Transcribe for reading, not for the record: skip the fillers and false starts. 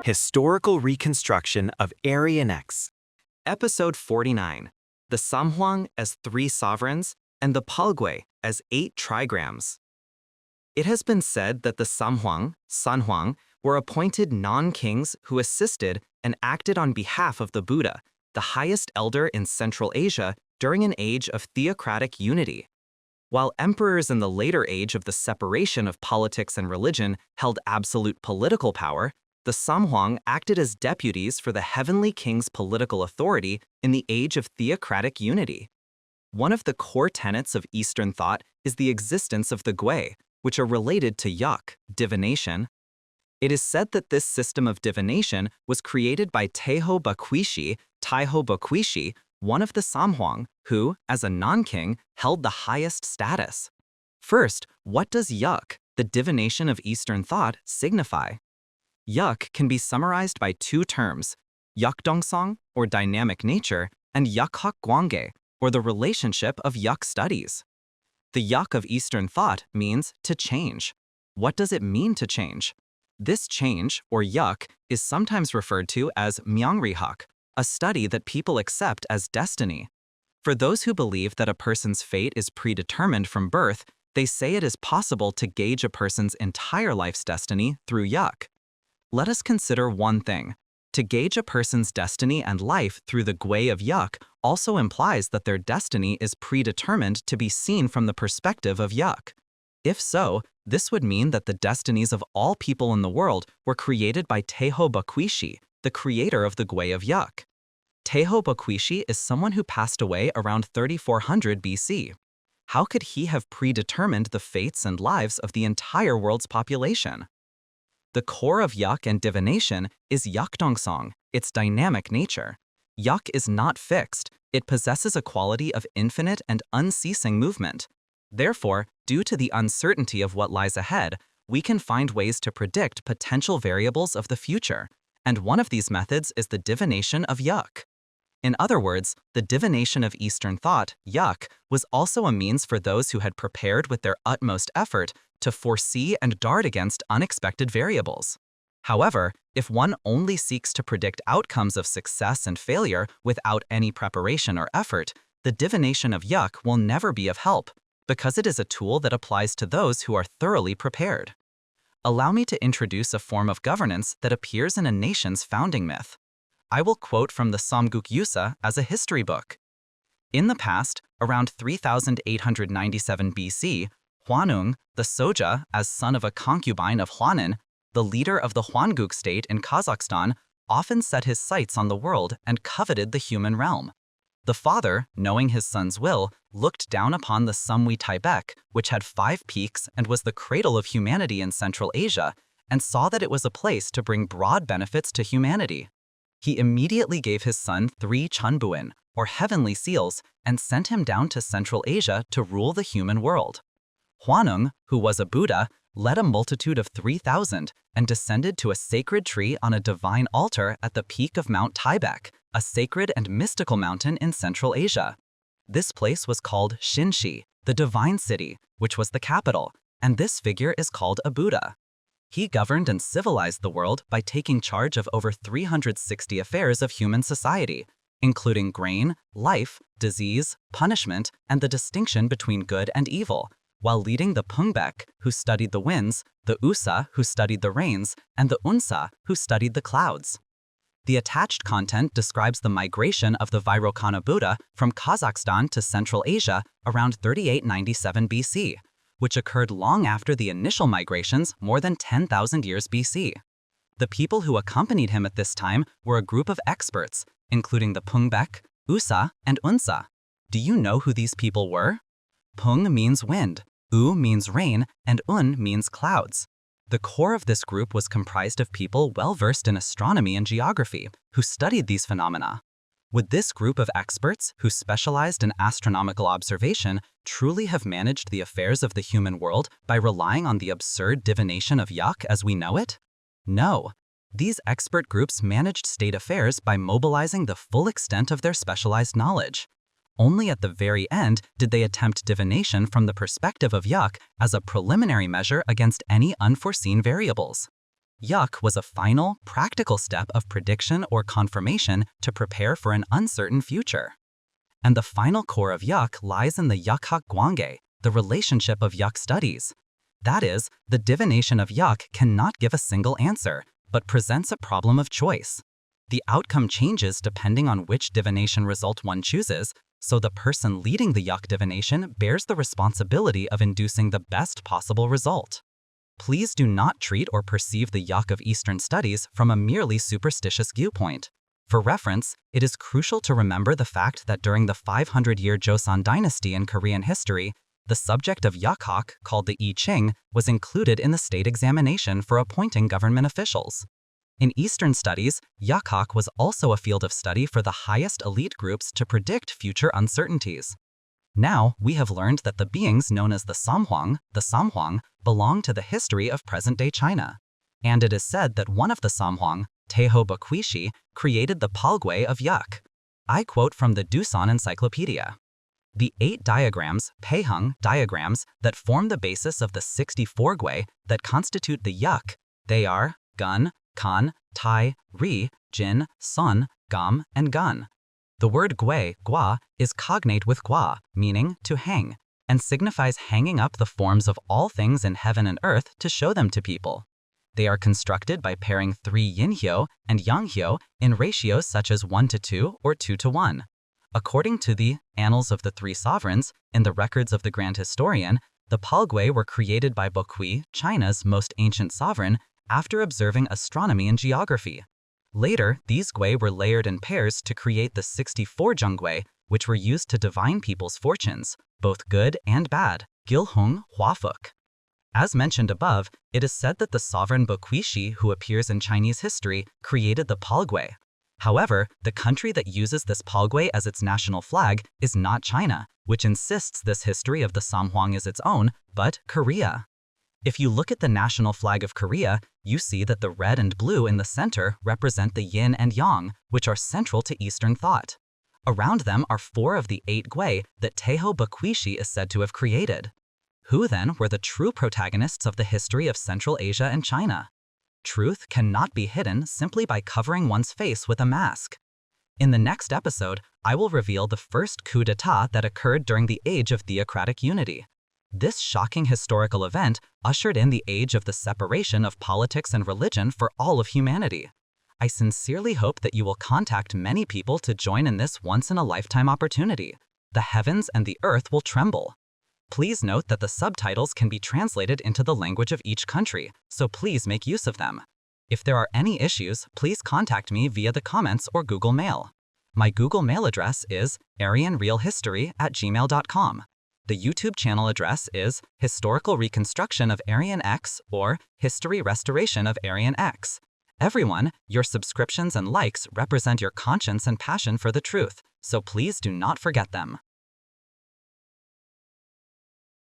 Historical Reconstruction of Aryan X. Episode 49. The Samhwang as 3 sovereigns and the Palgwae as 8 trigrams. It has been said that the Samhwang, were appointed non-kings who assisted and acted on behalf of the Buddha, the highest elder in Central Asia during an age of theocratic unity. While emperors in the later age of the separation of politics and religion held absolute political power, the Samhwang acted as deputies for the heavenly king's political authority in the age of theocratic unity. One of the core tenets of Eastern thought is the existence of the Gwei, which are related to yak, divination. It is said that this system of divination was created by Taiho Bakwishi, one of the Samhwang, who, as a non-king, held the highest status. First, what does yak, the divination of Eastern thought, signify? Yak can be summarized by 2 terms, yakdongsong, or dynamic nature, and yakhak gwange, or the relationship of yak studies. The yak of Eastern thought means to change. What does it mean to change? This change, or yak, is sometimes referred to as myangrihak, a study that people accept as destiny. For those who believe that a person's fate is predetermined from birth, they say it is possible to gauge a person's entire life's destiny through yak. Let us consider one thing. To gauge a person's destiny and life through the Gwei of yak also implies that their destiny is predetermined to be seen from the perspective of yak. If so, this would mean that the destinies of all people in the world were created by Taiho Bakwishi, the creator of the Gwei of yak. Taiho Bakwishi is someone who passed away around 3400 BC. How could he have predetermined the fates and lives of the entire world's population? The core of yak and divination is yakdongsong, its dynamic nature. Yak is not fixed. It possesses a quality of infinite and unceasing movement. Therefore, due to the uncertainty of what lies ahead, we can find ways to predict potential variables of the future, and one of these methods is the divination of yak. In other words, the divination of Eastern thought, yak, was also a means for those who had prepared with their utmost effort to foresee and guard against unexpected variables. However, if one only seeks to predict outcomes of success and failure without any preparation or effort, the divination of yak will never be of help, because it is a tool that applies to those who are thoroughly prepared. Allow me to introduce a form of governance that appears in a nation's founding myth. I will quote from the Samguk Yusa as a history book. In the past, around 3897 BC, Hwanung, the Soja, as son of a concubine of Hwanin, the leader of the Hwanguk state in Kazakhstan, often set his sights on the world and coveted the human realm. The father, knowing his son's will, looked down upon the Samhwi Taibek, which had 5 peaks and was the cradle of humanity in Central Asia, and saw that it was a place to bring broad benefits to humanity. He immediately gave his son 3 chunbuin, or heavenly seals, and sent him down to Central Asia to rule the human world. Hwanung, who was a Buddha, led a multitude of 3,000 and descended to a sacred tree on a divine altar at the peak of Mount Taibek, a sacred and mystical mountain in Central Asia. This place was called Shinshi, the divine city, which was the capital, and this figure is called a Buddha. He governed and civilized the world by taking charge of over 360 affairs of human society, including grain, life, disease, punishment, and the distinction between good and evil, while leading the Pungbek, who studied the winds, the Usa, who studied the rains, and the Unsa, who studied the clouds. The attached content describes the migration of the Vairocana Buddha from Kazakhstan to Central Asia around 3897 BC, which occurred long after the initial migrations more than 10,000 years BC. The people who accompanied him at this time were a group of experts, including the Pungbek, Usa, and Unsa. Do you know who these people were? Pung means wind, U means rain, and Un means clouds. The core of this group was comprised of people well-versed in astronomy and geography, who studied these phenomena. Would this group of experts, who specialized in astronomical observation, truly have managed the affairs of the human world by relying on the absurd divination of yak as we know it? No. These expert groups managed state affairs by mobilizing the full extent of their specialized knowledge. Only at the very end did they attempt divination from the perspective of Yuk as a preliminary measure against any unforeseen variables. Yuk was a final, practical step of prediction or confirmation to prepare for an uncertain future. And the final core of Yuk lies in the Yukhak Gwange, the relationship of Yuk studies. That is, the divination of Yuk cannot give a single answer, but presents a problem of choice. The outcome changes depending on which divination result one chooses, so the person leading the Yuk divination bears the responsibility of inducing the best possible result. Please do not treat or perceive the Yuk of Eastern studies from a merely superstitious viewpoint. For reference, it is crucial to remember the fact that during the 500-year Joseon dynasty in Korean history, the subject of Yukhak, called the I Ching, was included in the state examination for appointing government officials. In Eastern studies, Yukhak was also a field of study for the highest elite groups to predict future uncertainties. Now, we have learned that the beings known as the Samhwang, belong to the history of present-day China. And it is said that one of the Samhwang, Taeho Bakwishi, created the Palgwae of Yuk. I quote from the Dusan Encyclopedia. The 8 diagrams, Peihung diagrams, that form the basis of the 64 Gui that constitute the Yuk, they are Gun, Kan, Tai, Ri, Jin, Sun, Gam, and Gun. The word gua, is cognate with gua, meaning to hang, and signifies hanging up the forms of all things in heaven and earth to show them to people. They are constructed by pairing 3 yin-hyo and yang-hyo in ratios such as 1:2 or 2:1. According to the Annals of the Three Sovereigns, in the records of the Grand Historian, the Palgwae were created by Bokui, China's most ancient sovereign, after observing astronomy and geography. Later, these gui were layered in pairs to create the 64 Jungui, which were used to divine people's fortunes, both good and bad, Gilhung Huafuk. As mentioned above, it is said that the sovereign Bokwishi, who appears in Chinese history, created the Palgwae. However, the country that uses this Palgwae as its national flag is not China, which insists this history of the Samhwang is its own, but Korea. If you look at the national flag of Korea, you see that the red and blue in the center represent the yin and yang, which are central to Eastern thought. Around them are 4 of the 8 gui that Taeho Bakwishi is said to have created. Who then were the true protagonists of the history of Central Asia and China? Truth cannot be hidden simply by covering one's face with a mask. In the next episode, I will reveal the first coup d'etat that occurred during the Age of Theocratic Unity. This shocking historical event ushered in the age of the separation of politics and religion for all of humanity. I sincerely hope that you will contact many people to join in this once-in-a-lifetime opportunity. The heavens and the earth will tremble. Please note that the subtitles can be translated into the language of each country, so please make use of them. If there are any issues, please contact me via the comments or Google Mail. My Google Mail address is aryanrealhistory@gmail.com. The YouTube channel address is Historical Reconstruction of Aryan X or History Restoration of Aryan X. Everyone, your subscriptions and likes represent your conscience and passion for the truth, so please do not forget them.